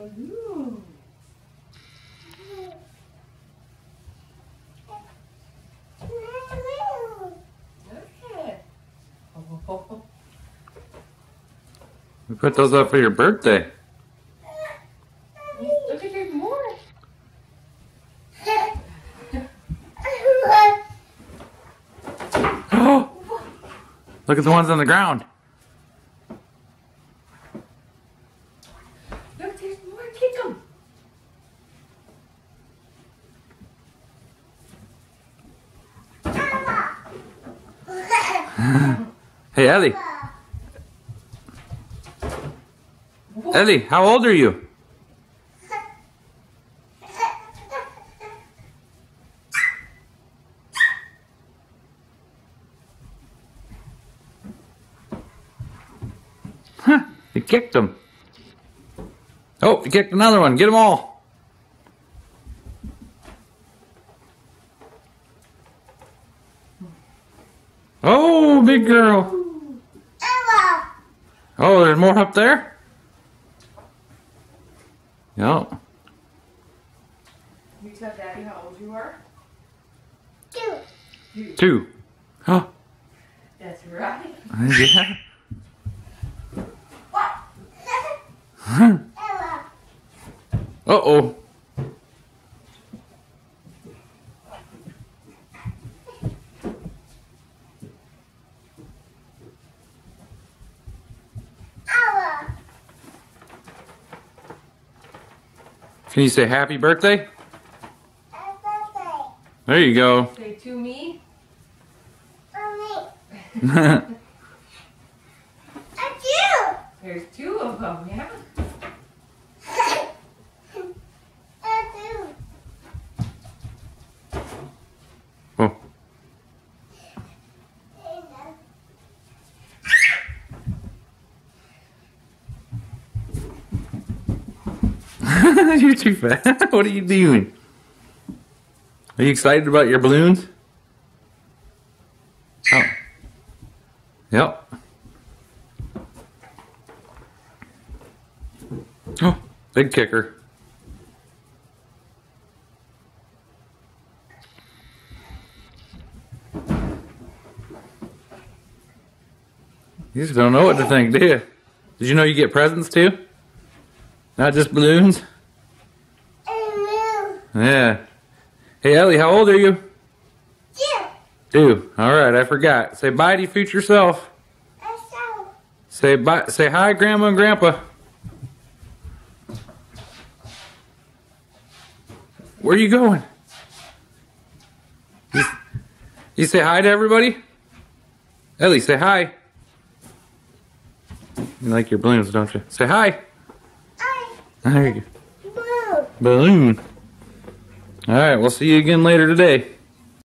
balloon. Okay. We put those up for your birthday. Look at there's more. Oh! Look at the ones on the ground. Look, there's more. Kick them. Hey, Ellie. Ellie, how old are you? Huh, you kicked them. Oh, you kicked another one. Get them all. Oh, big girl. Oh, there's more up there? Yep. You tell Daddy how old you are? 2. Huh? That's right. Yeah. Uh-oh. Can you say happy birthday? There you go. Say to me. There's 2 of them, yeah? Oh. You're too fast. What are you doing? Are you excited about your balloons? Oh. Yep. Oh, big kicker. You just don't know what to think, do you? Did you know you get presents too? Not just balloons? Yeah. Hey, Ellie, how old are you? 2. All right, I forgot. Say bye to your future self. Say bye. Say hi, Grandma and Grandpa. Where are you going? You say hi to everybody? Ellie, say hi. You like your balloons, don't you? Say hi. There you go. Balloon. All right, we'll see you again later today.